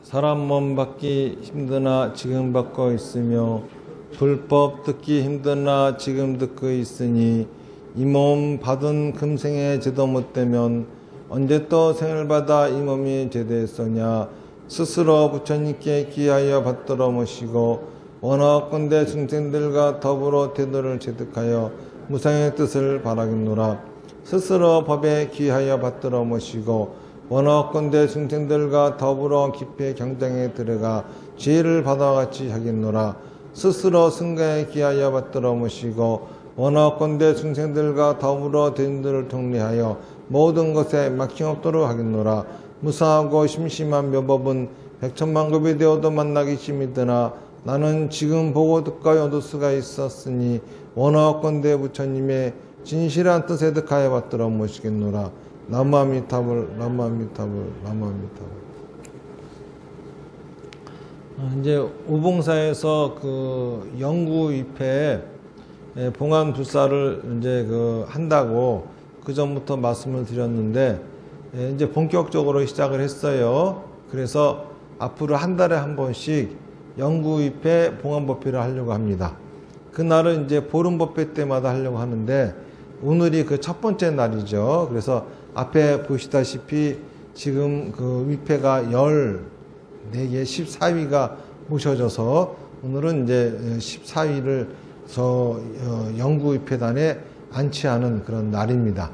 사람 몸 받기 힘드나 지금 받고 있으며 불법 듣기 힘드나 지금 듣고 있으니 이 몸 받은 금생에 제도 못되면 언제 또 생을 받아 이 몸이 제대했으냐. 스스로 부처님께 귀하여 받들어 모시고 원하건대 중생들과 더불어 태도를 체득하여 무상의 뜻을 바라겠노라. 스스로 법에 귀하여 받들어 모시고 원하건대 중생들과 더불어 깊이 경장에 들어가 지혜를 받아같이 하겠노라. 스스로 승가에 귀하여 받들어 모시고 원하건대 중생들과 더불어 대인들을 통리하여 모든 것에 막힘없도록 하겠노라. 무사하고 심심한 묘법은 백천만급이 되어도 만나기 심히드나 나는 지금 보고 듣고 얻을 수가 있었으니 원하건대 부처님의 진실한 뜻에 득하여 받들어 모시겠노라. 나무아미타불, 나무아미타불, 나무아미타불. 이제 오봉사에서 그 영구위패 봉안불사를 이제 한다고 그 전부터 말씀을 드렸는데 이제 본격적으로 시작을 했어요. 그래서 앞으로 한 달에 한 번씩 영구위패 봉안법회를 하려고 합니다. 그날은 이제 보름법회 때마다 하려고 하는데 오늘이 그 첫 번째 날이죠. 그래서 앞에 보시다시피 지금 그 위패가 14개, 14위가 모셔져서 오늘은 이제 14위를 영구위패단에 안치하는 그런 날입니다.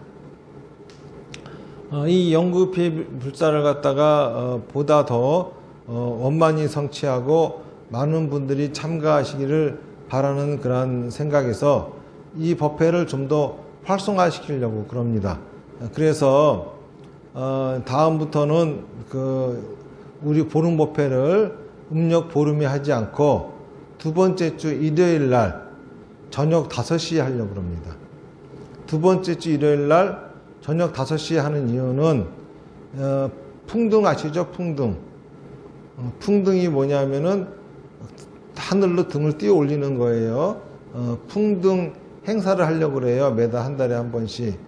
이 영구위패 불사를 갖다가 보다 더 원만히 성취하고 많은 분들이 참가하시기를 바라는 그런 생각에서 이 법회를 좀 더 활성화시키려고 그럽니다. 그래서 다음부터는 우리 보름법회를 음력 보름에 하지 않고 두 번째 주 일요일 날 저녁 5시에 하려고 합니다. 두 번째 주 일요일 날 저녁 5시에 하는 이유는 풍등 아시죠? 풍등. 풍등이 뭐냐면은 하늘로 등을 띄워 올리는 거예요. 풍등 행사를 하려고 그래요. 매달 한 달에 한 번씩.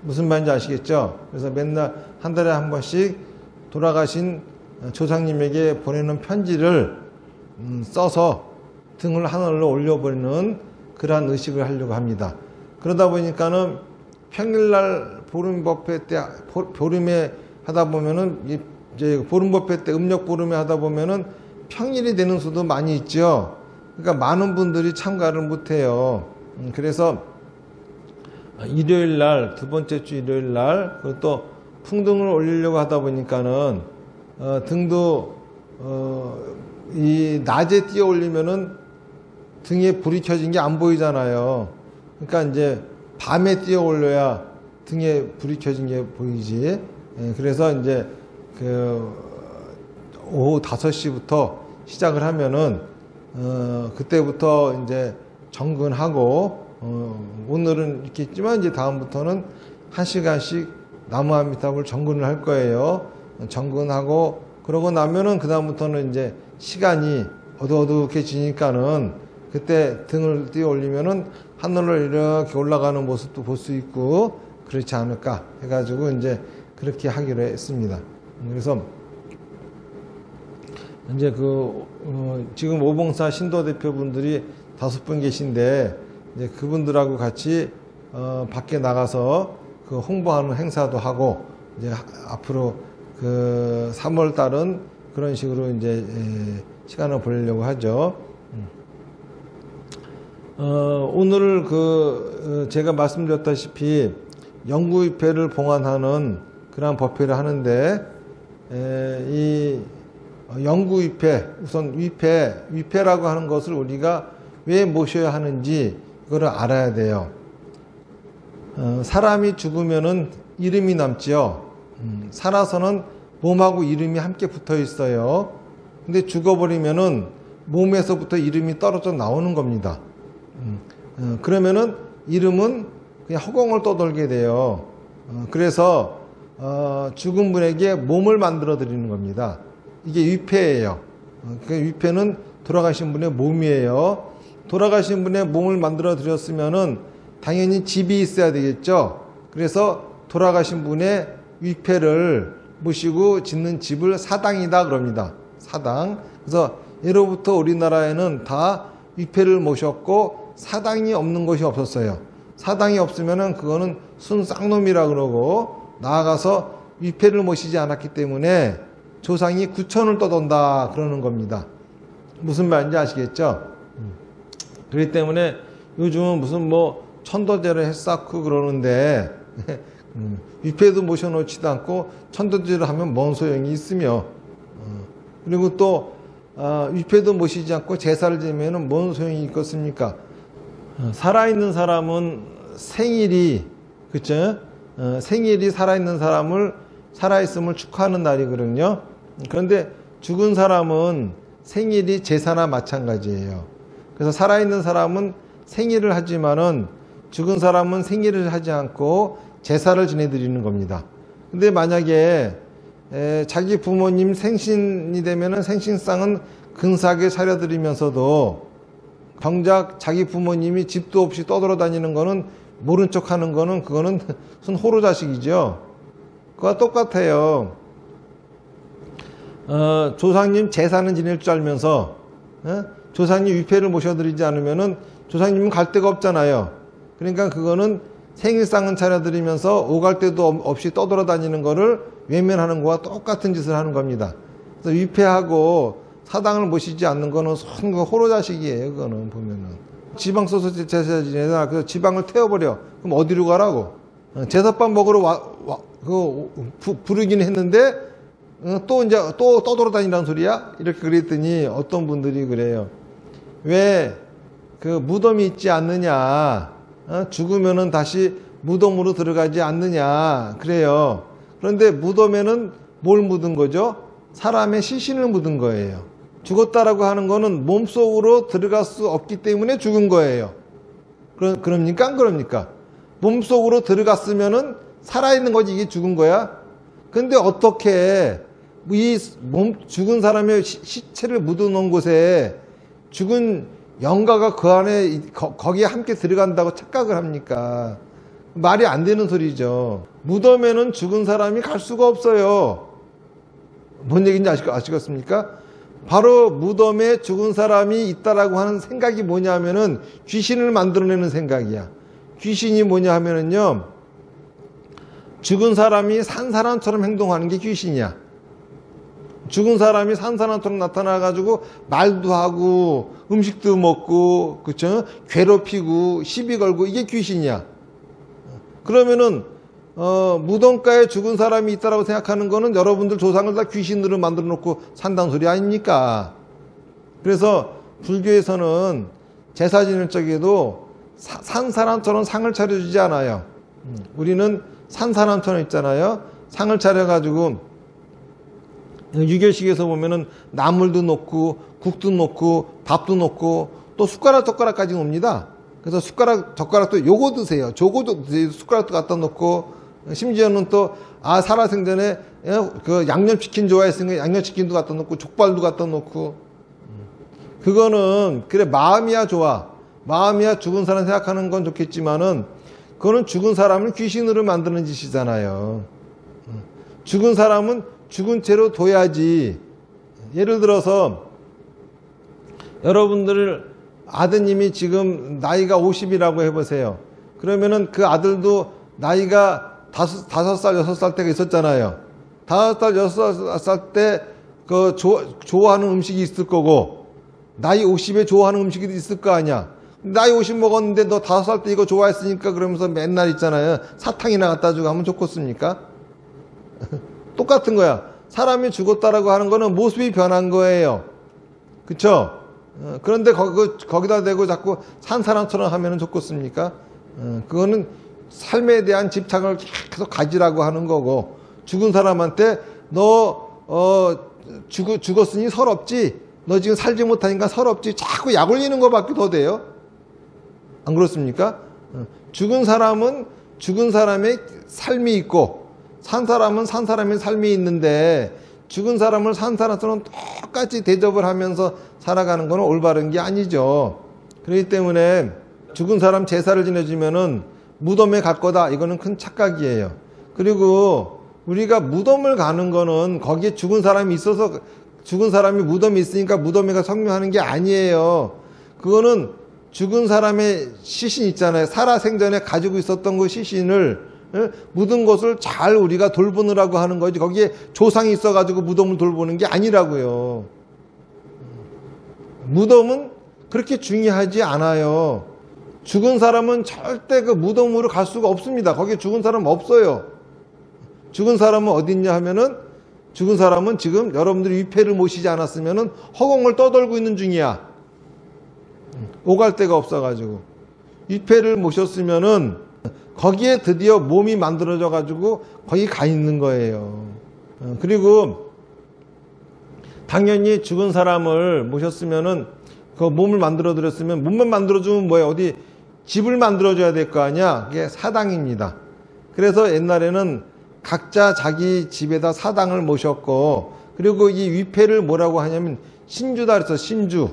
무슨 말인지 아시겠죠? 그래서 맨날 한 달에 한 번씩 돌아가신 조상님에게 보내는 편지를 써서 등을 하늘로 올려버리는 그러한 의식을 하려고 합니다. 그러다 보니까는 평일날 보름법회 때, 보름에 하다 보면은, 이제 보름법회 때 음력 보름에 하다 보면은 평일이 되는 수도 많이 있죠. 그러니까 많은 분들이 참가를 못해요. 그래서 일요일 날, 두 번째 주 일요일 날, 그리고 또 풍등을 올리려고 하다 보니까는, 등도, 이 낮에 띄어 올리면은 등에 불이 켜진 게 안 보이잖아요. 그러니까 이제 밤에 띄어 올려야 등에 불이 켜진 게 보이지. 그래서 이제 오후 5시부터 시작을 하면은, 그때부터 이제 정근하고, 오늘은 이렇게 있지만 이제 다음부터는 1시간씩 나무아미타불 정근을 할 거예요. 정근하고, 그러고 나면은 그다음부터는 이제 시간이 어둑어둑해지니까는 그때 등을 띄어 올리면은 하늘로 이렇게 올라가는 모습도 볼 수 있고 그렇지 않을까 해가지고 이제 그렇게 하기로 했습니다. 그래서 이제 지금 오봉사 신도 대표분들이 5분 계신데 이제 그분들하고 같이 밖에 나가서 홍보하는 행사도 하고 이제 앞으로 3월 달은 그런 식으로 이제 시간을 보내려고 하죠. 오늘 제가 말씀드렸다시피 영구위패를 봉안하는 그런 법회를 하는데 이 영구위패, 우선 위패라고 하는 것을 우리가 왜 모셔야 하는지 그거를 알아야 돼요. 사람이 죽으면은 이름이 남지요. 살아서는 몸하고 이름이 함께 붙어 있어요. 근데 죽어버리면은 몸에서부터 이름이 떨어져 나오는 겁니다. 그러면은 이름은 그냥 허공을 떠돌게 돼요. 그래서 죽은 분에게 몸을 만들어 드리는 겁니다. 이게 위패예요. 그 위패는 돌아가신 분의 몸이에요. 돌아가신 분의 몸을 만들어 드렸으면은 당연히 집이 있어야 되겠죠. 그래서 돌아가신 분의 위패를 모시고 짓는 집을 사당이다 그럽니다. 사당. 그래서 예로부터 우리나라에는 다 위패를 모셨고 사당이 없는 곳이 없었어요. 사당이 없으면은 그거는 순 쌍놈이라 그러고, 나아가서 위패를 모시지 않았기 때문에 조상이 구천을 떠돈다 그러는 겁니다. 무슨 말인지 아시겠죠? 그렇기 때문에 요즘은 무슨 뭐 천도제를 했쌓고 그러는데 위패도 모셔놓지도 않고 천도제를 하면 뭔 소용이 있으며, 그리고 또 위패도 모시지 않고 제사를 지내면 뭔 소용이 있겠습니까? 살아있는 사람은 생일이, 그쵸? 생일이 살아있는 사람을, 살아있음을 축하하는 날이거든요. 그런데 죽은 사람은 생일이 제사나 마찬가지예요. 그래서 살아있는 사람은 생일을 하지만은 죽은 사람은 생일을 하지 않고 제사를 지내드리는 겁니다. 근데 만약에 자기 부모님 생신이 되면은 생신상은 근사하게 차려드리면서도 정작 자기 부모님이 집도 없이 떠돌아다니는 거는, 모른 척 하는 거는, 그거는 순 호로자식이죠. 그거와 똑같아요. 조상님 제사는 지낼 줄 알면서 조상님 위패를 모셔드리지 않으면은 조상님은 갈 데가 없잖아요. 그러니까 그거는 생일상은 차려드리면서 오갈 데도 없이 떠돌아다니는 거를 외면하는 거와 똑같은 짓을 하는 겁니다. 그래서 위패하고 사당을 모시지 않는 거는 손 호로자식이에요. 그거는 보면은 지방 써서 제사 지내다, 그래서 지방을 태워버려. 그럼 어디로 가라고? 제사밥 먹으러 부르긴 했는데 또 이제 또 떠돌아다니라는 소리야? 이렇게 그랬더니 어떤 분들이 그래요. 왜 그 무덤이 있지 않느냐? 죽으면은 다시 무덤으로 들어가지 않느냐? 그래요. 그런데 무덤에는 뭘 묻은 거죠? 사람의 시신을 묻은 거예요. 죽었다라고 하는 거는 몸속으로 들어갈 수 없기 때문에 죽은 거예요. 그럽니까? 안 그럽니까? 몸속으로 들어갔으면은 살아있는 거지, 이게 죽은 거야? 근데 어떻게 죽은 사람의 시체를 묻어놓은 곳에 죽은 영가가 그 안에, 거기에 함께 들어간다고 착각을 합니까? 말이 안 되는 소리죠. 무덤에는 죽은 사람이 갈 수가 없어요. 뭔 얘기인지 아시겠습니까? 바로 무덤에 죽은 사람이 있다라고 하는 생각이 뭐냐 하면은 귀신을 만들어내는 생각이야. 귀신이 뭐냐 하면은요, 죽은 사람이 산 사람처럼 행동하는 게 귀신이야. 죽은 사람이 산 사람처럼 나타나가지고 말도 하고 음식도 먹고, 그쵸? 괴롭히고 시비 걸고, 이게 귀신이야. 그러면은 무덤가에 죽은 사람이 있다라고 생각하는 거는 여러분들 조상을 다 귀신으로 만들어 놓고 산다는 소리 아닙니까? 그래서 불교에서는 제사 지낼 적에도 산 사람처럼 상을 차려주지 않아요. 우리는 산 사람처럼 있잖아요. 상을 차려가지고 유교식에서 보면은 나물도 놓고 국도 놓고 밥도 놓고 또 숟가락 젓가락까지 놉니다. 그래서 숟가락 젓가락도 요거 드세요, 저거도 드세요, 숟가락도 갖다 놓고, 심지어는 또 살아생전에 그 양념치킨 좋아했으니까 양념치킨도 갖다 놓고 족발도 갖다 놓고. 그거는 그래, 마음이야 좋아, 마음이야 죽은 사람 생각하는 건 좋겠지만은 그거는 죽은 사람을 귀신으로 만드는 짓이잖아요. 죽은 사람은 죽은 채로 둬야지. 예를 들어서 여러분들 아드님이 지금 나이가 50이라고 해보세요. 그러면은 그 아들도 나이가 5살, 6살 때가 있었잖아요. 5살, 6살 때 그 좋아하는 음식이 있을 거고, 나이 50에 좋아하는 음식이 있을 거 아니야. 나이 50 먹었는데 너 5살 때 이거 좋아했으니까 그러면서 맨날 있잖아요. 사탕이나 갖다 주고 하면 좋겠습니까? 똑같은 거야. 사람이 죽었다라고 하는 거는 모습이 변한 거예요. 그쵸? 그런데 거기다 대고 자꾸 산 사람처럼 하면 좋겠습니까? 그거는 삶에 대한 집착을 계속 가지라고 하는 거고, 죽은 사람한테 너 죽었으니 서럽지? 너 지금 살지 못하니까 서럽지? 자꾸 약 올리는 것밖에 더 돼요. 안 그렇습니까? 죽은 사람은 죽은 사람의 삶이 있고, 산 사람은 산 사람의 삶이 있는데, 죽은 사람을 산 사람처럼 똑같이 대접을 하면서 살아가는 건 올바른 게 아니죠. 그렇기 때문에 죽은 사람 제사를 지내주면은 무덤에 갈 거다, 이거는 큰 착각이에요. 그리고 우리가 무덤을 가는 거는 거기에 죽은 사람이 있어서, 죽은 사람이 무덤에 있으니까 무덤에 가 성묘하는 게 아니에요. 그거는 죽은 사람의 시신 있잖아요. 살아생전에 가지고 있었던 그 시신을 묻은 곳을 잘 우리가 돌보느라고 하는 거지, 거기에 조상이 있어가지고 무덤을 돌보는 게 아니라고요. 무덤은 그렇게 중요하지 않아요. 죽은 사람은 절대 그 무덤으로 갈 수가 없습니다. 거기에 죽은 사람 없어요. 죽은 사람은 어디 있냐 하면은, 죽은 사람은 지금 여러분들이 위패를 모시지 않았으면은 허공을 떠돌고 있는 중이야. 오갈 데가 없어가지고. 위패를 모셨으면은 거기에 드디어 몸이 만들어져 가지고 거기 가 있는 거예요. 그리고 당연히 죽은 사람을 모셨으면은 그 몸을 만들어 드렸으면, 몸만 만들어 주면 뭐예요? 어디 집을 만들어 줘야 될 거 아니야? 그게 사당입니다. 그래서 옛날에는 각자 자기 집에다 사당을 모셨고, 그리고 이 위패를 뭐라고 하냐면 신주다 그래서 신주.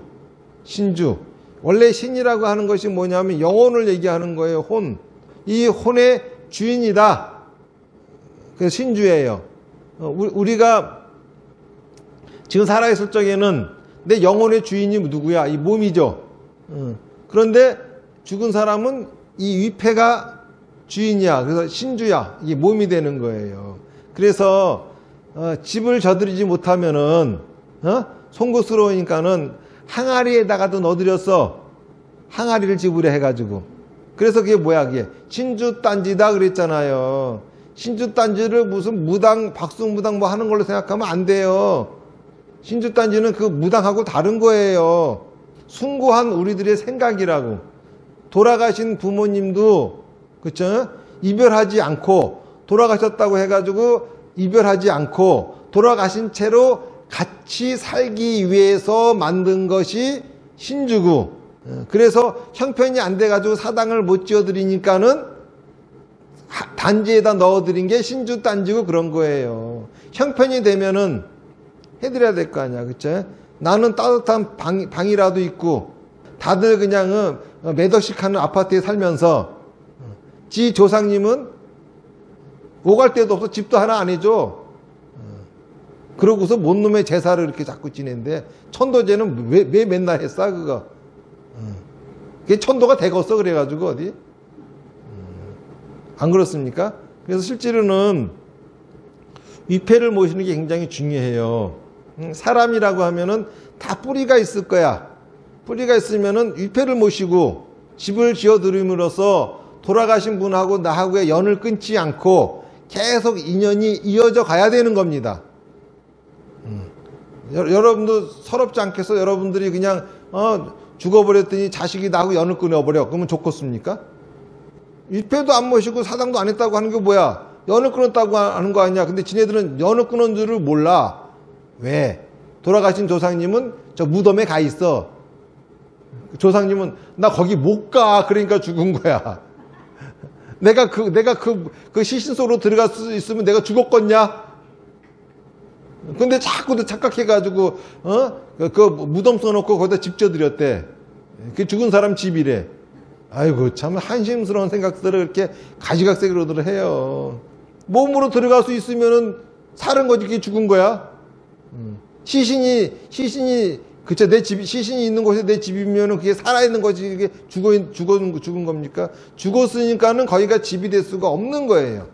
원래 신이라고 하는 것이 뭐냐면 영혼을 얘기하는 거예요. 혼. 이 혼의 주인이다. 그래서 신주예요. 우리가 지금 살아있을 적에는 내 영혼의 주인이 누구야? 이 몸이죠. 그런데 죽은 사람은 이 위패가 주인이야. 그래서 신주야. 이게 몸이 되는 거예요. 그래서 집을 저들이지 못하면은 송구스러우니까는 항아리에다가도 넣어드렸어. 항아리를 집으로 해가지고. 그래서 그게 뭐야, 그게 신주단지다 그랬잖아요. 신주단지를 무슨 무당, 박수무당 뭐 하는 걸로 생각하면 안 돼요. 신주단지는 그 무당하고 다른 거예요. 숭고한 우리들의 생각이라고. 돌아가신 부모님도, 그쵸? 이별하지 않고, 돌아가셨다고 해가지고 이별하지 않고, 돌아가신 채로 같이 살기 위해서 만든 것이 신주고, 그래서 형편이 안 돼가지고 사당을 못 지어드리니까는 단지에다 넣어드린 게 신주단지고 그런 거예요. 형편이 되면은 해드려야 될 거 아니야, 그쵸? 나는 따뜻한 방이라도 있고, 다들 그냥 몇 억씩 하는 아파트에 살면서, 지 조상님은 오갈 데도 없어, 집도 하나 안 해줘. 그러고서 뭔 놈의 제사를 이렇게 자꾸 지낸데, 천도제는 왜 맨날 했어, 그거? 그게 천도가 되겠어, 그래가지고, 어디? 안 그렇습니까? 그래서 실제로는 위패를 모시는 게 굉장히 중요해요. 사람이라고 하면은 다 뿌리가 있을 거야. 뿌리가 있으면은 위패를 모시고 집을 지어 드림으로써 돌아가신 분하고 나하고의 연을 끊지 않고 계속 인연이 이어져 가야 되는 겁니다. 여러분도 서럽지 않겠어? 여러분들이 그냥 죽어버렸더니 자식이 나하고 연을 끊어버려. 그러면 좋겠습니까? 위패도 안 모시고 사당도 안 했다고 하는 게 뭐야? 연을 끊었다고 하는 거 아니야. 근데 지네들은 연을 끊은 줄을 몰라. 왜? 돌아가신 조상님은 저 무덤에 가 있어. 조상님은 나 거기 못 가. 그러니까 죽은 거야. 내가 그 시신 속으로 들어갈 수 있으면 내가 죽었겠냐? 근데 자꾸도 착각해가지고, 그 무덤 써놓고 거기다 집 져드렸대. 그 죽은 사람 집이래. 아이고, 참 한심스러운 생각들을 이렇게 가지각색으로들 해요. 몸으로 들어갈 수 있으면은 사는 거지, 그게 죽은 거야. 시신이, 그쵸, 내 집, 시신이 있는 곳에 내 집이면은 그게 살아있는 거지, 그게 죽은 겁니까? 죽었으니까는 거기가 집이 될 수가 없는 거예요.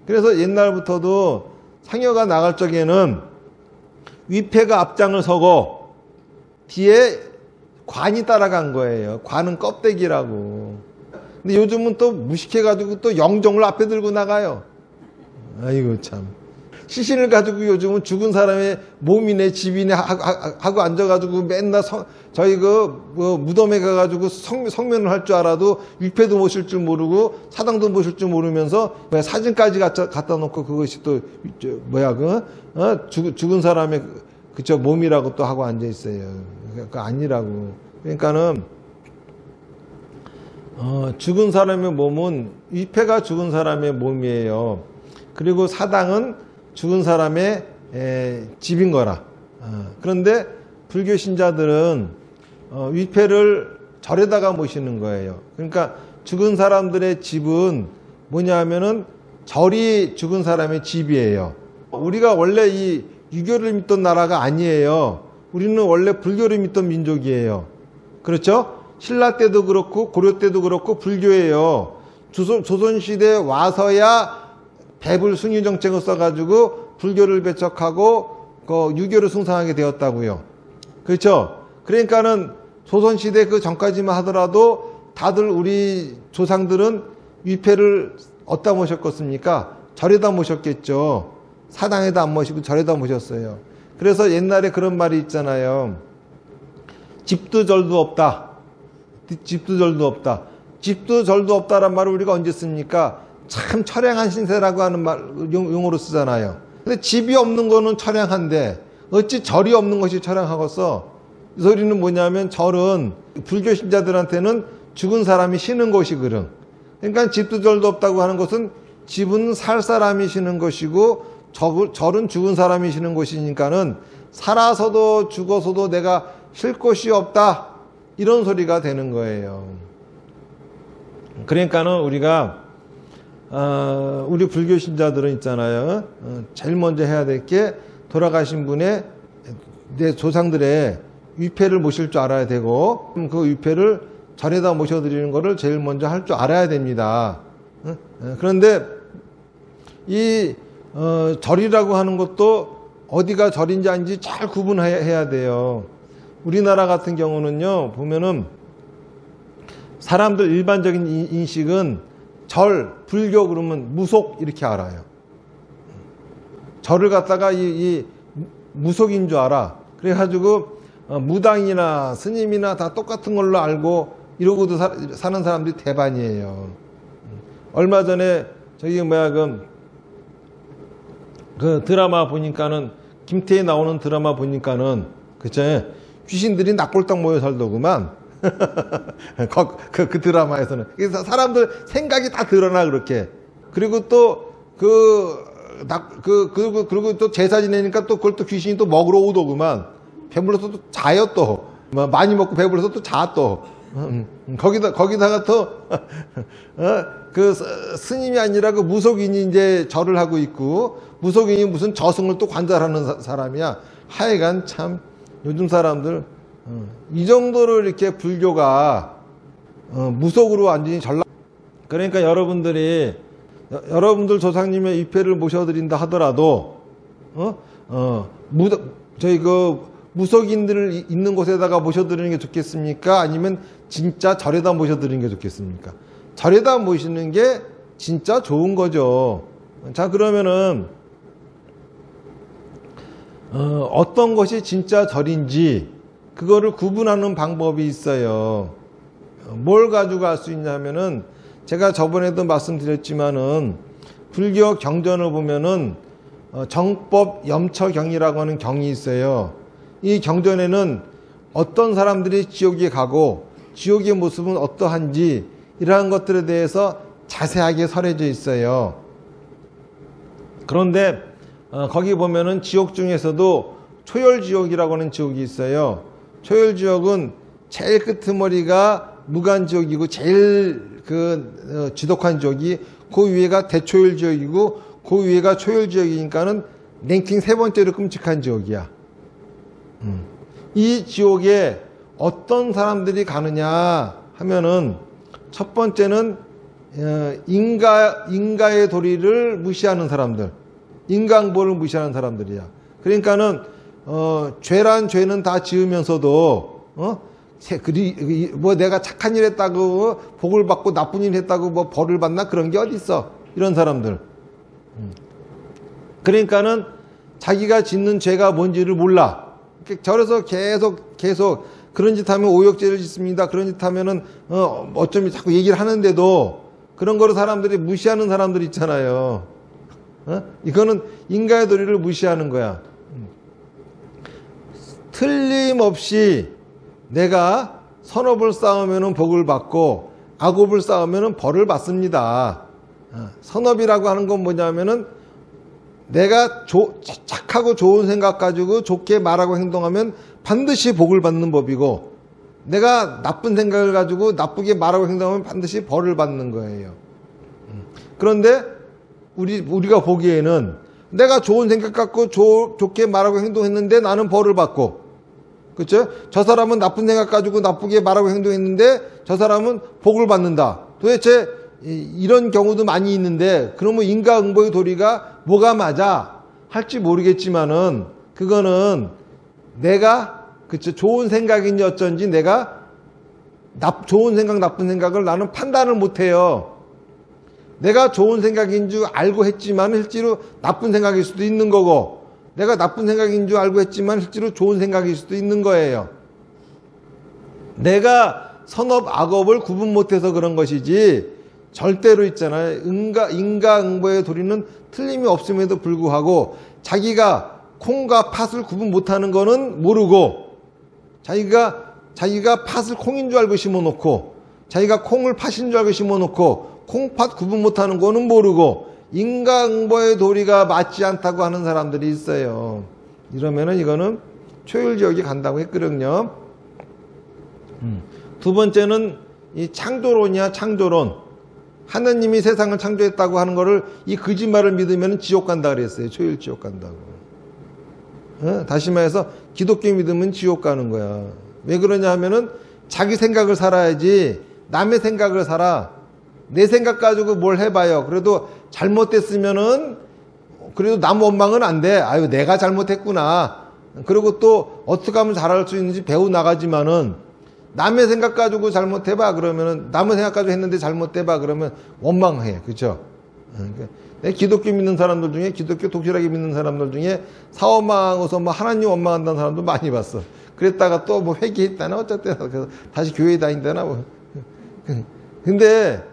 그래서 옛날부터도 상여가 나갈 적에는 위패가 앞장을 서고 뒤에 관이 따라간 거예요. 관은 껍데기라고. 근데 요즘은 또 무식해가지고 또 영종을 앞에 들고 나가요. 아이고 참. 시신을 가지고 요즘은 죽은 사람의 몸이네 집이네 하고 앉아가지고 맨날 저희 무덤에 가가지고 성면을 할 줄 알아도 위패도 모실 줄 모르고 사당도 모실 줄 모르면서 사진까지 갖다 놓고 그것이 또 죽은 사람의 그저 몸이라고 또 하고 앉아 있어요. 그러니까 아니라고. 그러니까는 죽은 사람의 몸은 위패가 죽은 사람의 몸이에요. 그리고 사당은 죽은 사람의 집인 거라. 그런데 불교 신자들은 위패를 절에다가 모시는 거예요. 그러니까 죽은 사람들의 집은 뭐냐 하면은 절이 죽은 사람의 집이에요. 우리가 원래 이 유교를 믿던 나라가 아니에요. 우리는 원래 불교를 믿던 민족이에요. 그렇죠? 신라 때도 그렇고 고려 때도 그렇고 불교예요. 조선시대에 와서야 배불 숭유 정책을 써가지고 불교를 배척하고 유교를 숭상하게 되었다고요. 그렇죠? 그러니까는 조선시대 그 전까지만 하더라도 다들 우리 조상들은 위패를 어디다 모셨겠습니까? 절에다 모셨겠죠. 사당에다 안 모시고 절에다 모셨어요. 그래서 옛날에 그런 말이 있잖아요. 집도 절도 없다. 집도 절도 없다. 집도 절도 없다란 말을 우리가 언제 씁니까? 참 처량한 신세라고 하는 용어로 쓰잖아요. 근데 집이 없는 거는 처량한데 어찌 절이 없는 것이 처량하겠어? 이 소리는 뭐냐면 절은 불교 신자들한테는 죽은 사람이 쉬는 곳이거든. 그러니까 집도 절도 없다고 하는 것은 집은 살 사람이 쉬는 것이고 절은 죽은 사람이 쉬는 곳이니까는 살아서도 죽어서도 내가 쉴 곳이 없다. 이런 소리가 되는 거예요. 그러니까는 우리가 우리 불교 신자들은 있잖아요. 제일 먼저 해야 될 게 돌아가신 분의 내 조상들의 위패를 모실 줄 알아야 되고 그 위패를 절에다 모셔드리는 것을 제일 먼저 할 줄 알아야 됩니다. 그런데 이 절이라고 하는 것도 어디가 절인지 아닌지 잘 구분해야 돼요. 우리나라 같은 경우는요, 보면은 사람들 일반적인 인식은 절, 불교 그러면 무속 이렇게 알아요. 절을 갖다가 이 무속인 줄 알아. 그래가지고 무당이나 스님이나 다 똑같은 걸로 알고 이러고도 사는 사람들이 대반이에요. 얼마 전에 저기 그 드라마 보니까는 김태희 나오는 드라마 보니까는 그쵸? 귀신들이 낙골당 모여 살더구만. 그 드라마에서는. 그래서 사람들 생각이 다 드러나 그렇게. 그리고 또 그리고 또 제사 지내니까 또 그걸 또 귀신이 또 먹으러 오더구만. 배불러서 또 자요 또. 많이 먹고 배불러서 또 자 또. 거기다가 또 그 스님이 아니라 그 무속인이 이제 절을 하고 있고 무속인이 무슨 저승을 또 관찰하는 사람이야. 하여간 참 요즘 사람들 이 정도로 이렇게 불교가 무속으로 완전히 전락. 그러니까 여러분들 조상님의 위패를 모셔드린다 하더라도 저희 그 무속인들을 있는 곳에다가 모셔드리는 게 좋겠습니까? 아니면 진짜 절에다 모셔드리는 게 좋겠습니까? 절에다 모시는 게 진짜 좋은 거죠. 자, 그러면은 어떤 것이 진짜 절인지 그거를 구분하는 방법이 있어요. 뭘 가지고 알 수 있냐면은 제가 저번에도 말씀드렸지만은 불교 경전을 보면은 정법 염처경이라고 하는 경이 있어요. 이 경전에는 어떤 사람들이 지옥에 가고 지옥의 모습은 어떠한지 이러한 것들에 대해서 자세하게 설해져 있어요. 그런데 거기 보면은 지옥 중에서도 초열지옥이라고 하는 지옥이 있어요. 초열지옥은 제일 끄트머리가 무간지옥이고 제일 지독한 지옥이 그 위에가 대초열지옥이고 그 위에가 초열지옥이니까는 랭킹 3번째로 끔찍한 지옥이야. 이 지옥에 어떤 사람들이 가느냐 하면은 첫 번째는 인가의 도리를 무시하는 사람들, 인강보를 무시하는 사람들이야. 그러니까는 죄란 죄는 다 지으면서도 뭐 내가 착한 일 했다고 복을 받고 나쁜 일 했다고 뭐 벌을 받나 그런 게 어디 있어? 이런 사람들. 그러니까는 자기가 짓는 죄가 뭔지를 몰라. 절에서 계속 그런 짓 하면 오욕죄를 짓습니다. 그런 짓 하면은 어쩌면 자꾸 얘기를 하는데도 그런 거를 사람들이 무시하는 사람들 있잖아요. 이거는 인가의 도리를 무시하는 거야. 틀림없이 내가 선업을 쌓으면 복을 받고 악업을 쌓으면 벌을 받습니다. 선업이라고 하는 건 뭐냐면은 내가 착하고 좋은 생각 가지고 좋게 말하고 행동하면 반드시 복을 받는 법이고 내가 나쁜 생각을 가지고 나쁘게 말하고 행동하면 반드시 벌을 받는 거예요. 그런데 우리가 보기에는 내가 좋은 생각 갖고 좋게 말하고 행동했는데 나는 벌을 받고, 그렇죠? 저 사람은 나쁜 생각 가지고 나쁘게 말하고 행동했는데 저 사람은 복을 받는다. 도대체 이런 경우도 많이 있는데, 그러면 인과응보의 도리가 뭐가 맞아 할지 모르겠지만은 그거는 내가, 그쵸, 좋은 생각인지 어쩐지 내가 좋은 생각 나쁜 생각을 나는 판단을 못해요. 내가 좋은 생각인 줄 알고 했지만 실제로 나쁜 생각일 수도 있는 거고, 내가 나쁜 생각인 줄 알고 했지만 실제로 좋은 생각일 수도 있는 거예요. 내가 선업 악업을 구분 못해서 그런 것이지, 절대로 있잖아요. 인과응보의 도리는 틀림이 없음에도 불구하고 자기가 콩과 팥을 구분 못하는 거는 모르고, 자기가 팥을 콩인 줄 알고 심어놓고, 자기가 콩을 팥인 줄 알고 심어놓고, 콩팥 구분 못하는 거는 모르고 인과응보의 도리가 맞지 않다고 하는 사람들이 있어요. 이러면은 이거는 초율지역이 간다고 했거든요. 두 번째는 이 창조론이야, 창조론. 하느님이 세상을 창조했다고 하는 거를, 이 거짓말을 믿으면 지옥 간다 그랬어요. 초율지옥 간다고. 다시 말해서 기독교 믿으면 지옥 가는 거야. 왜 그러냐 하면은 자기 생각을 살아야지 남의 생각을 살아. 내 생각 가지고 뭘 해봐요. 그래도 잘못됐으면은 그래도 남 원망은 안 돼. 아유, 내가 잘못했구나. 그리고 또 어떻게 하면 잘할 수 있는지 배워 나가지만은, 남의 생각 가지고 잘못해봐 그러면은, 남의 생각 가지고 했는데 잘못해봐 그러면 원망해. 그렇죠? 기독교 믿는 사람들 중에, 기독교 독실하게 믿는 사람들 중에 사원망하고서 뭐 하나님 원망한다는 사람도 많이 봤어. 그랬다가 또 뭐 회개했다나 어쨌든 그래서 다시 교회 다닌다나 뭐. 근데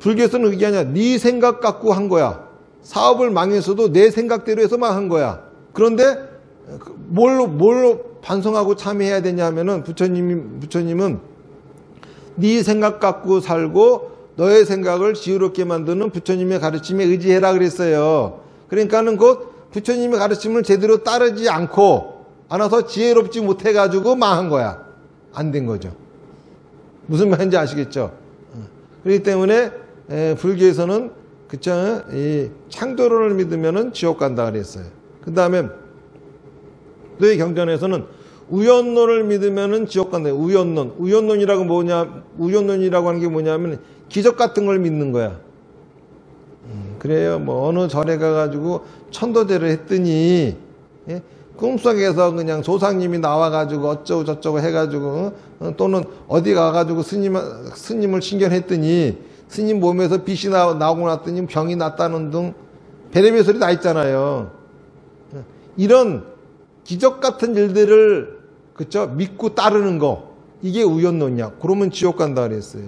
불교에서는 그게 아니야. 네 생각 갖고 한 거야. 사업을 망해서도 내 생각대로 해서 망한 거야. 그런데 뭘로 반성하고 참여해야 되냐 하면은, 부처님은 네 생각 갖고 살고 너의 생각을 지혜롭게 만드는 부처님의 가르침에 의지해라 그랬어요. 그러니까는 곧 부처님의 가르침을 제대로 따르지 않아서 지혜롭지 못해가지고 망한 거야. 안 된 거죠. 무슨 말인지 아시겠죠? 그렇기 때문에 불교에서는, 그쵸, 이 창조론을 믿으면은 지옥 간다 그랬어요. 그 다음에 너희 경전에서는 우연론을 믿으면은 지옥 간다. 우연론이라고 하는 게 뭐냐면 기적 같은 걸 믿는 거야. 그래요. 뭐 어느 절에 가가지고 천도제를 했더니, 예? 꿈속에서 그냥 조상님이 나와가지고 어쩌고 저쩌고 해가지고, 또는 어디 가가지고 스님을 신견했더니 스님 몸에서 빛이 나오고 났더니 병이 났다는 등 별의별 소리 나 있잖아요. 이런 기적 같은 일들을, 그쵸, 믿고 따르는 거, 이게 우연론이야. 그러면 지옥 간다 그랬어요.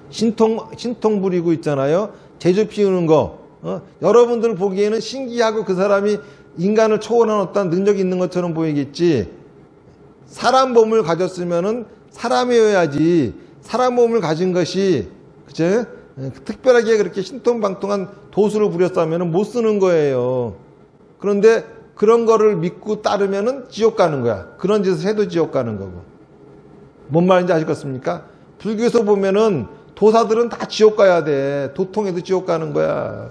신통 부리고 있잖아요. 제주 피우는 거. 여러분들 보기에는 신기하고 그 사람이 인간을 초월한 어떤 능력이 있는 것처럼 보이겠지. 사람 몸을 가졌으면은 사람이어야지. 사람 몸을 가진 것이, 그치? 특별하게 그렇게 신통방통한 도수를 부렸다면 못 쓰는 거예요. 그런데 그런 거를 믿고 따르면은 지옥 가는 거야. 그런 짓을 해도 지옥 가는 거고. 뭔 말인지 아시겠습니까? 불교에서 보면은 도사들은 다 지옥 가야 돼. 도통해도 지옥 가는 거야.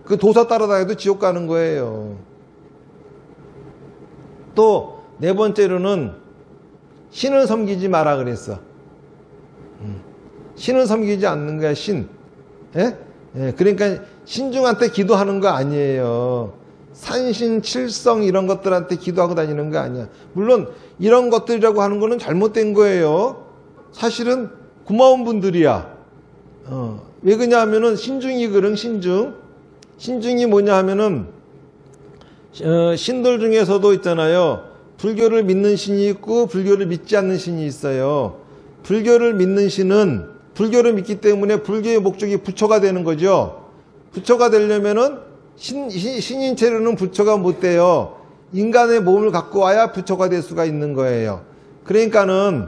그 도사 따라다녀도 지옥 가는 거예요. 또 네 번째로는 신을 섬기지 마라 그랬어. 신을 섬기지 않는 거야, 신. 예? 예, 그러니까 신중한테 기도하는 거 아니에요. 산신, 칠성 이런 것들한테 기도하고 다니는 거 아니야. 물론 이런 것들이라고 하는 거는 잘못된 거예요. 사실은 고마운 분들이야. 왜 그러냐 하면은 신중이 그런 신중. 신중이 뭐냐 하면은 신들 중에서도 있잖아요. 불교를 믿는 신이 있고 불교를 믿지 않는 신이 있어요. 불교를 믿는 신은 불교를 믿기 때문에 불교의 목적이 부처가 되는 거죠. 부처가 되려면은 신인 체로는 부처가 못 돼요. 인간의 몸을 갖고 와야 부처가 될 수가 있는 거예요. 그러니까는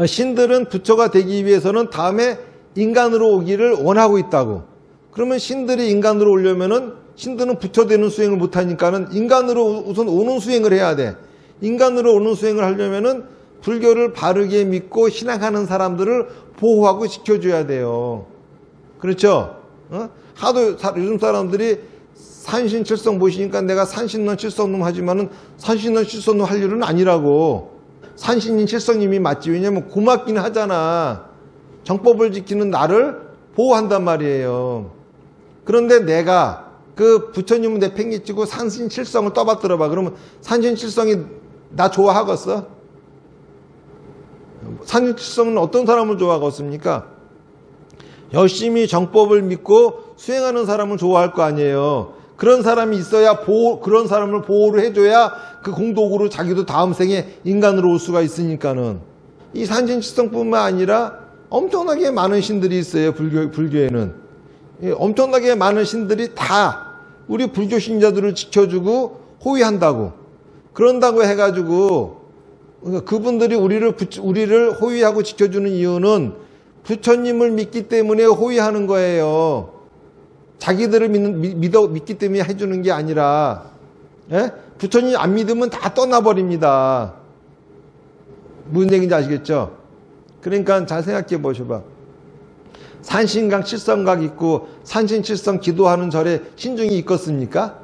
신들은 부처가 되기 위해서는 다음에 인간으로 오기를 원하고 있다고. 그러면 신들이 인간으로 오려면은 신들은 부처 되는 수행을 못 하니까는 인간으로 우선 오는 수행을 해야 돼. 인간으로 오는 수행을 하려면은 불교를 바르게 믿고 신앙하는 사람들을 보호하고 지켜줘야 돼요. 그렇죠? 하도 요즘 사람들이 산신칠성 모시니까 내가 산신론 칠성놈 하지만은 산신론 칠성놈 할 일은 아니라고. 산신인 칠성님이 맞지. 왜냐면 고맙긴 하잖아. 정법을 지키는 나를 보호한단 말이에요. 그런데 내가 그 부처님은 내팽개치고 산신칠성을 떠받들어 봐. 그러면 산신칠성이 나 좋아하겠어? 산신칠성은 어떤 사람을 좋아하겠습니까? 열심히 정법을 믿고 수행하는 사람을 좋아할 거 아니에요. 그런 사람이 있어야 그런 사람을 보호를 해줘야 그 공덕으로 자기도 다음 생에 인간으로 올 수가 있으니까는. 이 산신칠성뿐만 아니라 엄청나게 많은 신들이 있어요. 불교에는. 엄청나게 많은 신들이 다 우리 불교 신자들을 지켜주고 호위한다고. 그런다고 해가지고 그분들이 우리를 호위하고 지켜주는 이유는 부처님을 믿기 때문에 호위하는 거예요. 자기들을 믿기 때문에 해주는 게 아니라, 예? 부처님 안 믿으면 다 떠나버립니다. 무슨 얘기인지 아시겠죠? 그러니까 잘 생각해 보셔봐. 산신각 칠성각 있고 산신칠성 기도하는 절에 신중이 있겠습니까?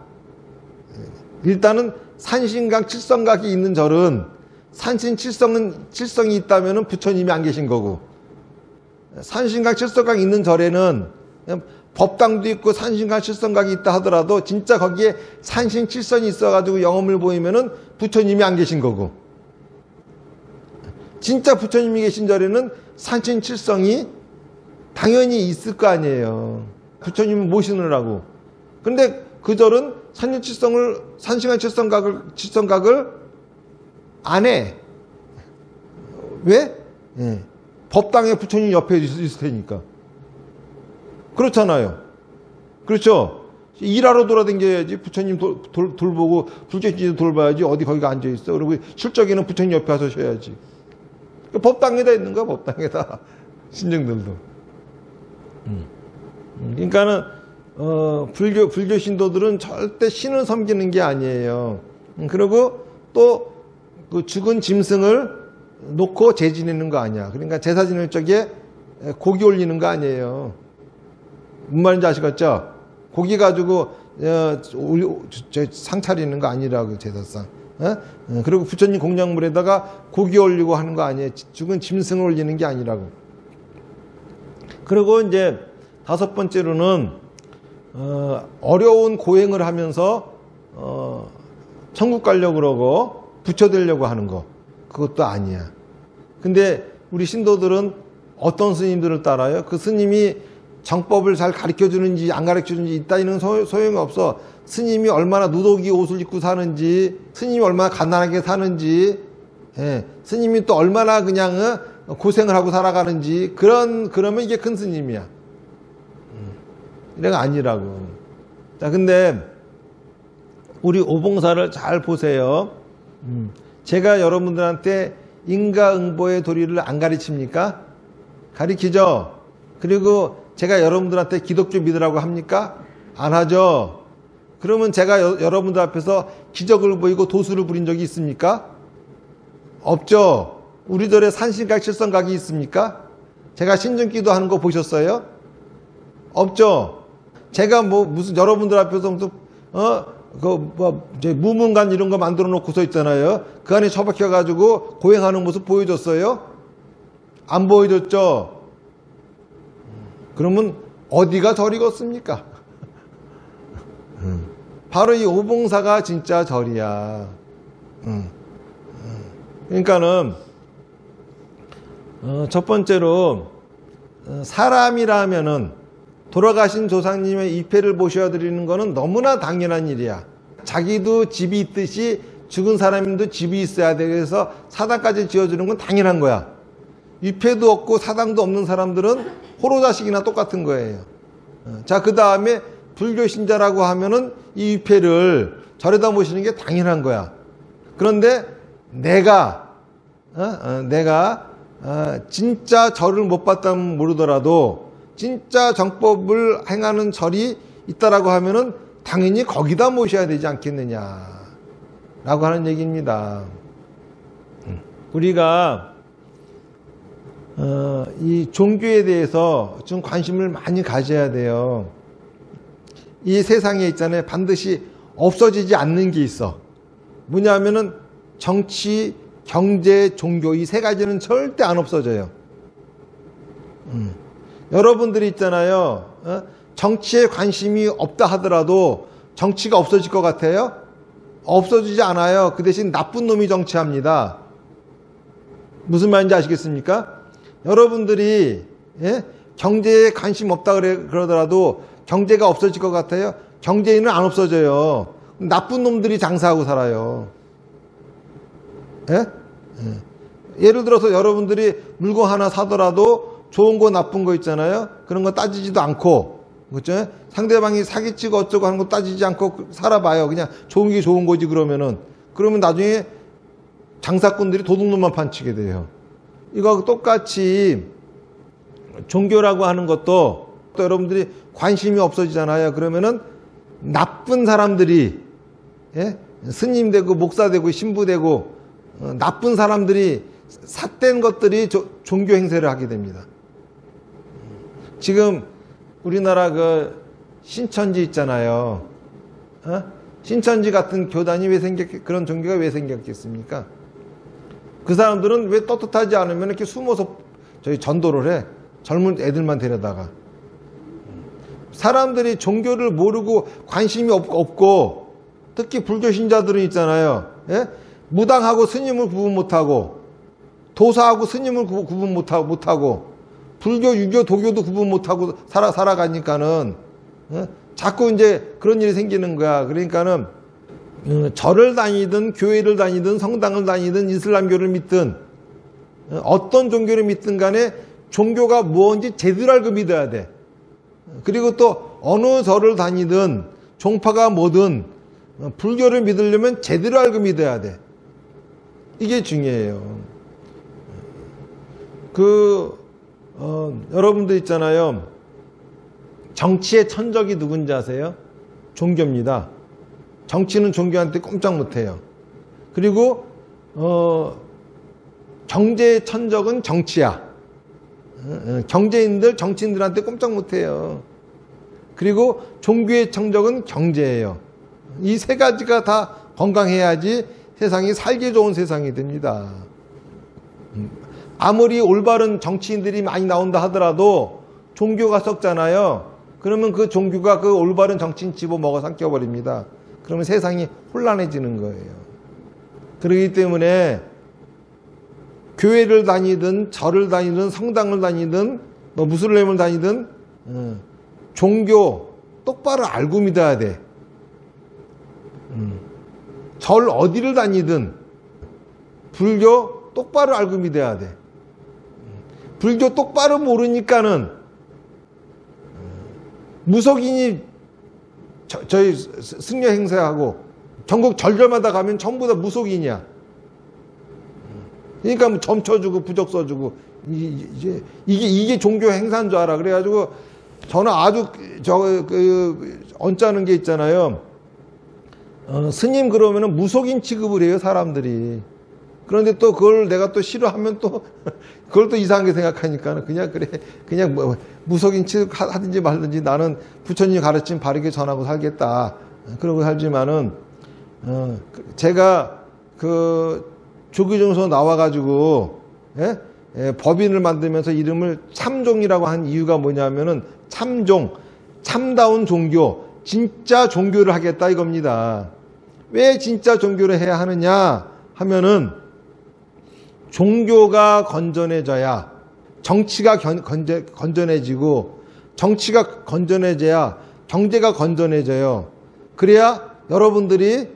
일단은 산신각 칠성각이 있는 절은 산신칠성이 있다면 부처님이 안 계신 거고, 산신각 칠성각 있는 절에는 법당도 있고 산신각 칠성각이 있다 하더라도 진짜 거기에 산신칠성이 있어가지고 영험을 보이면은 부처님이 안 계신 거고, 진짜 부처님이 계신 절에는 산신칠성이 당연히 있을 거 아니에요. 부처님을 모시느라고. 근데 그 절은 산신각 칠성각을 안 해. 왜? 예. 법당에 부처님 옆에 있을 테니까. 그렇잖아요. 그렇죠? 일하러 돌아다녀야지. 부처님 돌보고 불교신도 돌봐야지. 어디 거기가 앉아있어. 그리고 실적에는 부처님 옆에 와서 쉬어야지. 법당에다 있는 거야. 법당에다. 신정들도. 그러니까는 불교 신도들은 절대 신을 섬기는 게 아니에요. 그리고 또 그 죽은 짐승을 놓고 제 지내는 거 아니야. 그러니까 제사 지낼 적에 고기 올리는 거 아니에요. 무슨 말인지 아시겠죠? 고기 가지고 상 차리는 거 아니라고, 제사상. 그리고 부처님 공양물에다가 고기 올리고 하는 거 아니에요. 죽은 짐승을 올리는 게 아니라고. 그리고 이제 다섯 번째로는 어려운 고행을 하면서 천국 가려고 그러고 부처 되려고 하는 거, 그것도 아니야. 근데 우리 신도들은 어떤 스님들을 따라요? 그 스님이 정법을 잘 가르쳐주는지 안 가르쳐주는지 이따위는 소용이 없어. 스님이 얼마나 누더기 옷을 입고 사는지, 스님이 얼마나 가난하게 사는지, 예, 스님이 또 얼마나 그냥 고생을 하고 살아가는지, 그러면 이게 큰 스님이야. 이래가 아니라고. 자, 근데 우리 오봉사를 잘 보세요. 제가 여러분들한테 인가응보의 도리를 안 가르칩니까? 가르치죠? 그리고 제가 여러분들한테 기독교 믿으라고 합니까? 안 하죠? 그러면 제가 여러분들 앞에서 기적을 보이고 도수를 부린 적이 있습니까? 없죠? 우리들의 산신각 칠성각이 있습니까? 제가 신중기도 하는 거 보셨어요? 없죠? 제가 무슨 여러분들 앞에서 무슨 무문관 이런 거 만들어 놓고서 있잖아요. 그 안에 처박혀 가지고 고행하는 모습 보여줬어요? 안 보여줬죠? 그러면 어디가 절이겠습니까? 바로 이 오봉사가 진짜 절이야. 그러니까는 첫 번째로 사람이라면은 돌아가신 조상님의 입회를 모셔드리는 거는 너무나 당연한 일이야. 자기도 집이 있듯이 죽은 사람도 집이 있어야 돼. 그래서 사당까지 지어주는 건 당연한 거야. 입회도 없고 사당도 없는 사람들은 호로자식이나 똑같은 거예요. 자, 그 다음에 불교 신자라고 하면은 이 입회를 절에다 모시는 게 당연한 거야. 그런데 내가 진짜 절을 못 봤다면 모르더라도 진짜 정법을 행하는 절이 있다라고 하면은 당연히 거기다 모셔야 되지 않겠느냐 라고 하는 얘기입니다. 우리가 이 종교에 대해서 좀 관심을 많이 가져야 돼요. 이 세상에 있잖아요. 반드시 없어지지 않는 게 있어. 뭐냐면은 정치, 경제, 종교 이 세 가지는 절대 안 없어져요. 여러분들이 있잖아요. 정치에 관심이 없다 하더라도 정치가 없어질 것 같아요? 없어지지 않아요. 그 대신 나쁜 놈이 정치합니다. 무슨 말인지 아시겠습니까? 여러분들이 경제에 관심 없다 그러더라도 경제가 없어질 것 같아요? 경제인은 안 없어져요. 나쁜 놈들이 장사하고 살아요. 예를 들어서 여러분들이 물건 하나 사더라도 좋은 거 나쁜 거 있잖아요. 그런 거 따지지도 않고, 그렇죠? 상대방이 사기치고 어쩌고 하는 거 따지지 않고 살아봐요. 그냥 좋은 게 좋은 거지 그러면 나중에 장사꾼들이 도둑놈만 판치게 돼요. 이거 똑같이 종교라고 하는 것도 또 여러분들이 관심이 없어지잖아요. 그러면은 나쁜 사람들이 스님 되고 목사 되고 신부 되고 나쁜 사람들이 삿된 것들이 종교 행세를 하게 됩니다. 지금 우리나라 그 신천지 있잖아요. 신천지 같은 교단이 그런 종교가 왜 생겼겠습니까? 그 사람들은 왜 떳떳하지 않으면 이렇게 숨어서 저희 전도를 해? 젊은 애들만 데려다가. 사람들이 종교를 모르고 관심이 없고, 특히 불교 신자들은 있잖아요. 무당하고 스님을 구분 못하고, 도사하고 스님을 구분 못하고, 불교, 유교, 도교도 구분 못하고 살아가니까는, 자꾸 이제 그런 일이 생기는 거야. 그러니까는, 절을 다니든, 교회를 다니든, 성당을 다니든, 이슬람교를 믿든, 어떤 종교를 믿든 간에 종교가 뭔지 제대로 알고 믿어야 돼. 그리고 또 어느 절을 다니든, 종파가 뭐든, 불교를 믿으려면 제대로 알고 믿어야 돼. 이게 중요해요. 여러분들 있잖아요. 정치의 천적이 누군지 아세요? 종교입니다. 정치는 종교한테 꼼짝 못해요. 그리고 경제의 천적은 정치야. 경제인들, 정치인들한테 꼼짝 못해요. 그리고 종교의 천적은 경제예요. 이 세 가지가 다 건강해야지 세상이 살기 좋은 세상이 됩니다. 아무리 올바른 정치인들이 많이 나온다 하더라도 종교가 썩잖아요. 그러면 그 종교가 그 올바른 정치인 집어먹어 삼켜버립니다. 그러면 세상이 혼란해지는 거예요. 그렇기 때문에 교회를 다니든 절을 다니든 성당을 다니든 무슬림을 다니든 종교 똑바로 알고 믿어야 돼. 절 어디를 다니든 불교 똑바로 알고 믿어야 돼. 불교 똑바로 모르니까는 무속인이 저희 승려 행사하고 전국 절절마다 가면 전부 다 무속인이야. 그러니까 뭐 점 쳐주고 부적 써주고 이게 종교 행사인 줄 알아. 그래가지고 저는 아주 언짢은 게 있잖아요. 스님 그러면은 무속인 취급을 해요 사람들이. 그런데 또 그걸 내가 또 싫어하면 또 그걸 또 이상하게 생각하니까 그냥 뭐 무속인 취급하든지 말든지 나는 부처님 가르침 바르게 전하고 살겠다. 그러고 살지만은 제가 그 조기종소 나와가지고 법인을 만들면서 이름을 참종이라고 한 이유가 뭐냐면은 참종, 참다운 종교, 진짜 종교를 하겠다 이겁니다. 왜 진짜 종교를 해야 하느냐 하면은 종교가 건전해져야 정치가 건전해지고 정치가 건전해져야 경제가 건전해져요. 그래야 여러분들이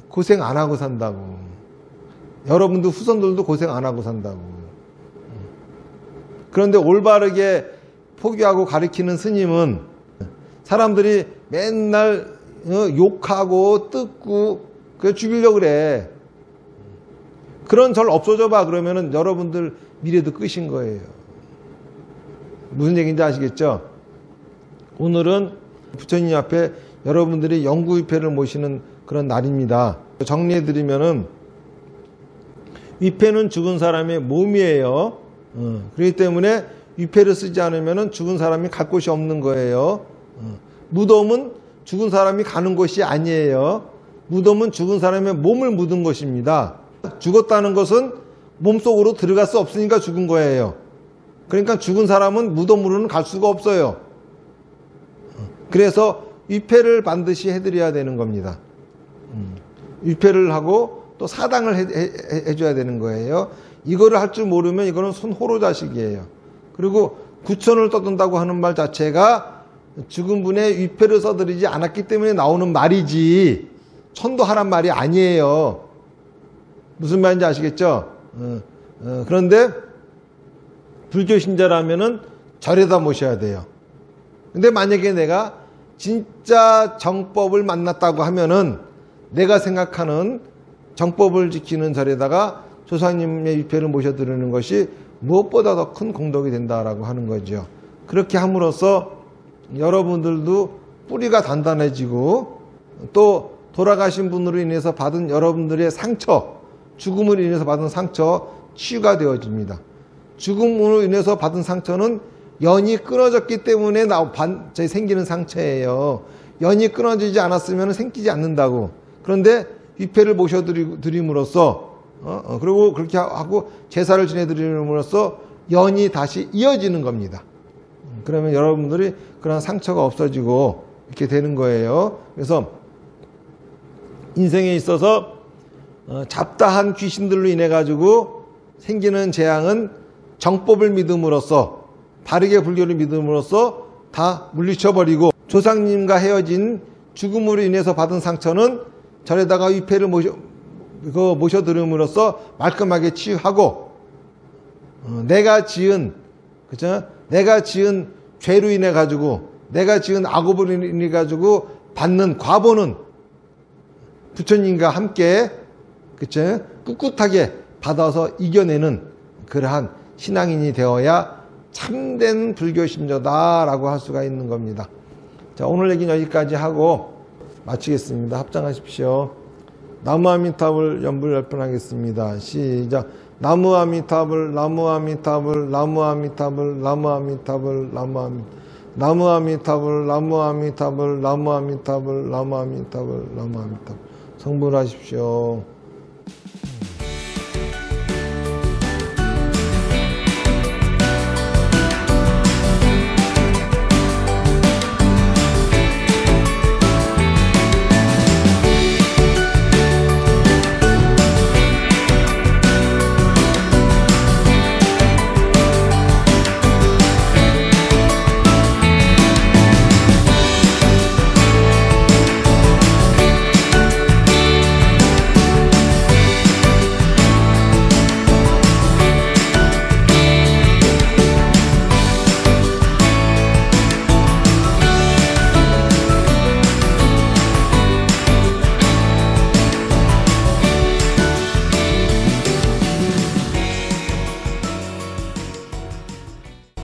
고생 안 하고 산다고. 여러분들 후손들도 고생 안 하고 산다고. 그런데 올바르게 포기하고 가르치는 스님은 사람들이 맨날 욕하고 뜯고 그래 죽이려고 그래. 그런 절 없어져 봐 그러면은 여러분들 미래도 끝인 거예요. 무슨 얘기인지 아시겠죠? 오늘은 부처님 앞에 여러분들이 영구위패를 모시는 그런 날입니다. 정리해드리면은 위패는 죽은 사람의 몸이에요. 그렇기 때문에 위패를 쓰지 않으면 죽은 사람이 갈 곳이 없는 거예요. 무덤은 죽은 사람이 가는 곳이 아니에요. 무덤은 죽은 사람의 몸을 묻은 것입니다. 죽었다는 것은 몸속으로 들어갈 수 없으니까 죽은 거예요. 그러니까 죽은 사람은 무덤으로는 갈 수가 없어요. 그래서 위패를 반드시 해드려야 되는 겁니다. 위패를 하고 또 사당을 해줘야 되는 거예요. 이거를 할 줄 모르면 이거는 손호로 자식이에요. 그리고 구천을 떠든다고 하는 말 자체가 죽은 분의 위패를 써드리지 않았기 때문에 나오는 말이지 천도하란 말이 아니에요. 무슨 말인지 아시겠죠? 그런데 불교 신자라면은 절에다 모셔야 돼요. 근데 만약에 내가 진짜 정법을 만났다고 하면은 내가 생각하는 정법을 지키는 절에다가 조상님의 위패를 모셔드리는 것이 무엇보다 더 큰 공덕이 된다라고 하는 거죠. 그렇게 함으로써 여러분들도 뿌리가 단단해지고 또 돌아가신 분으로 인해서 받은 여러분들의 상처, 죽음으로 인해서 받은 상처 치유가 되어집니다. 죽음으로 인해서 받은 상처는 연이 끊어졌기 때문에 생기는 상처예요. 연이 끊어지지 않았으면 생기지 않는다고. 그런데 위패를 모셔드림으로써 그리고 그렇게 하고 제사를 지내드림으로써 연이 다시 이어지는 겁니다. 그러면 여러분들이 그런 상처가 없어지고 이렇게 되는 거예요. 그래서 인생에 있어서 잡다한 귀신들로 인해 가지고 생기는 재앙은 정법을 믿음으로써 바르게 불교를 믿음으로써 다 물리쳐버리고 조상님과 헤어진 죽음으로 인해서 받은 상처는 절에다가 위패를 모셔드림으로써 말끔하게 치유하고 내가 지은 죄로 인해 가지고 내가 지은 악업으로 인해 가지고 받는 과보는 부처님과 함께 꿋꿋하게 받아서 이겨내는 그러한 신앙인이 되어야 참된 불교신자다라고 할 수가 있는 겁니다. 자, 오늘 얘기는 여기까지 하고 마치겠습니다. 합장하십시오. 나무 아미타불 연불 열편하겠습니다. 시작. 나무 아미타불, 나무 아미타불, 나무 아미타불, 나무 아미타불, 나무 아미타불, 나무 아미타불, 나무 아미타불, 나무 아미타불, 나무 아미타불, 나무 아미타불. 성불하십시오.